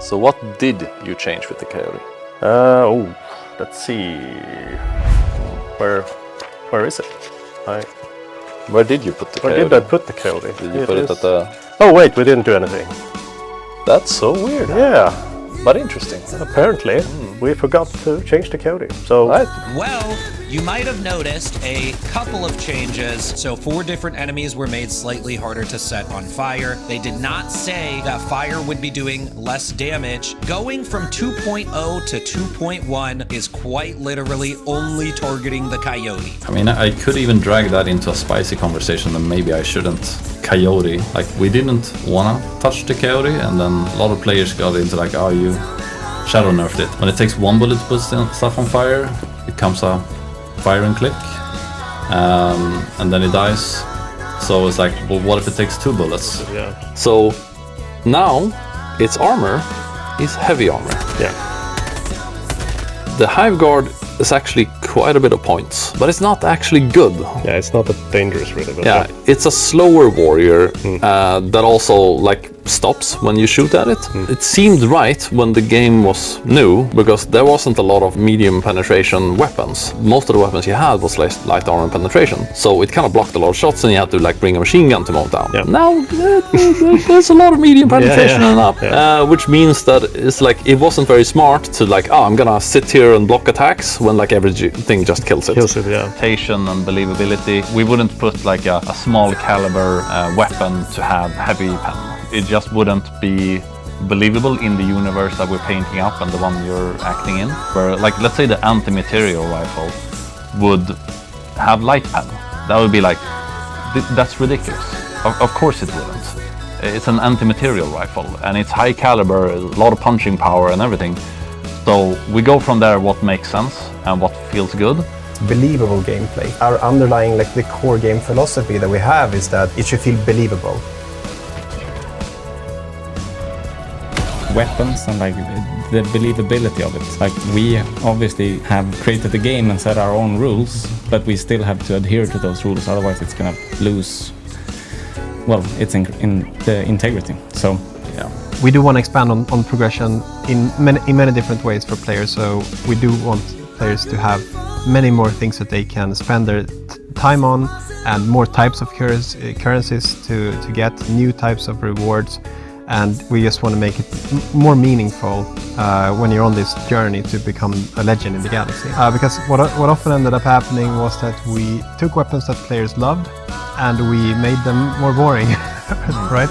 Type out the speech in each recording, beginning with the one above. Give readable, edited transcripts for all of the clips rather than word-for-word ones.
So what did you change with the Coyote? Let's see. Where is it? Where did you put the Coyote? Where did I put the Coyote? Did you put it at the... Oh wait, we didn't do anything. That's so weird. Yeah. But interesting. Apparently, we forgot to change the Coyote. So. Right. Well, you might have noticed a couple of changes. So 4 different enemies were made slightly harder to set on fire. They did not say that fire would be doing less damage. Going from 2.0 to 2.1 is quite literally only targeting the Coyote. I mean, I could even drag that into a spicy conversation, and maybe I shouldn't. Coyote, like, we didn't wanna touch the Coyote, and then a lot of players got into like, oh, you shadow nerfed it. When it takes 1 bullet to put stuff on fire, it comes a fire and click, and then it dies. So it's like, well, what if it takes 2 bullets? Yeah. So now its armor is heavy armor. Yeah. The Hive Guard is actually quite a bit of points, but it's not actually good. Yeah, it's not that dangerous really. But Yeah, it's a slower warrior that also like stops when you shoot at it. It seemed right when the game was new because there wasn't a lot of medium penetration weapons. Most of the weapons you had was light armor penetration, so it kind of blocked a lot of shots and you had to like bring a machine gun to mount down. Yeah. Now there's a lot of medium penetration and up, which means that it's like it wasn't very smart to like, oh, I'm gonna sit here and block attacks when like everything just kills it. Yeah. Rotation and believability. We wouldn't put like a small caliber weapon to have heavy pen. It just wouldn't be believable in the universe that we're painting up and the one you're acting in. Where, like, let's say the anti-material rifle would have light pen. That would be like, that's ridiculous. Of course it wouldn't. It's an anti-material rifle and it's high caliber, a lot of punching power and everything. So we go from there what makes sense and what feels good. Believable gameplay. Our underlying, like the core game philosophy that we have is that it should feel believable. Weapons and like the believability of it. Like, we obviously have created the game and set our own rules, but we still have to adhere to those rules, otherwise it's gonna lose, well, it's in the integrity. So yeah, we do want to expand on progression in many different ways for players. So we do want players to have many more things that they can spend their time on, and more types of currencies to get new types of rewards. And we just want to make it more meaningful when you're on this journey to become a legend in the galaxy. Because what often ended up happening was that we took weapons that players loved and we made them more boring, right?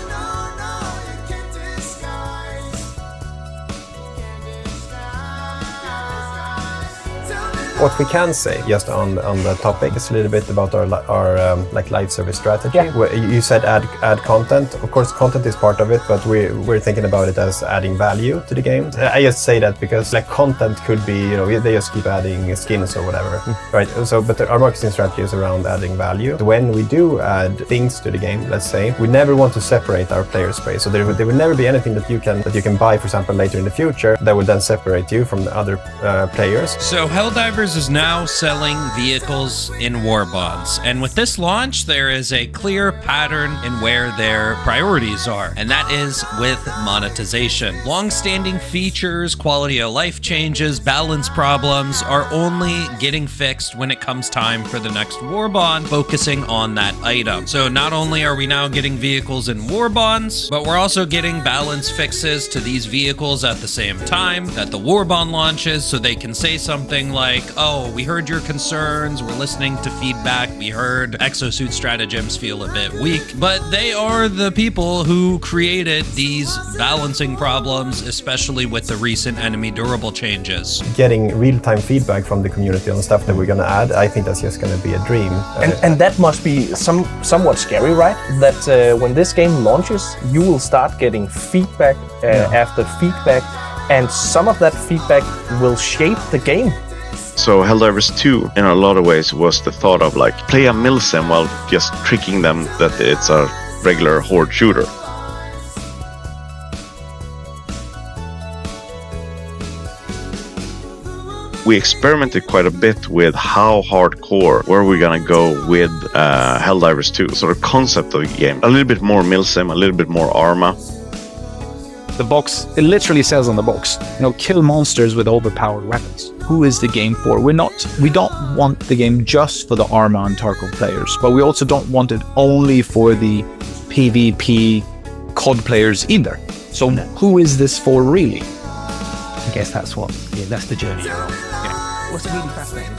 What we can say, just on the topic, is a little bit about our like live service strategy. Yeah. You said add content. Of course, content is part of it, but we're thinking about it as adding value to the game. I just say that because like content could be, you know, they just keep adding skins or whatever, right? So, but our marketing strategy is around adding value. When we do add things to the game, let's say, we never want to separate our player space. So there will never be anything that you can buy, for example, later in the future that would then separate you from the other players. So Helldivers is now selling vehicles in war bonds, and with this launch there is a clear pattern in where their priorities are, and that is with monetization. Long-standing features, quality of life changes, balance problems are only getting fixed when it comes time for the next war bond, focusing on that item. So not only are we now getting vehicles in war bonds, but we're also getting balance fixes to these vehicles at the same time that the war bond launches, so they can say something like, oh, we heard your concerns, we're listening to feedback, we heard exosuit stratagems feel a bit weak, but they are the people who created these balancing problems, especially with the recent enemy durable changes. Getting real-time feedback from the community on stuff that we're going to add, I think that's just going to be a dream. And that must be somewhat scary, right? That when this game launches, you will start getting feedback after feedback, and some of that feedback will shape the game. So Helldivers 2, in a lot of ways, was the thought of like, play a milsim while just tricking them that it's a regular horde shooter. We experimented quite a bit with how hardcore were we gonna go with Helldivers 2, sort of concept of the game. A little bit more milsim, a little bit more Arma. The box, it literally says on the box, kill monsters with overpowered weapons. Who is the game for? We don't want the game just for the Arma and Tarkov players, but we also don't want it only for the PvP COD players either. So who is this for really? I guess that's the journey you're on. Yeah. What's really fascinating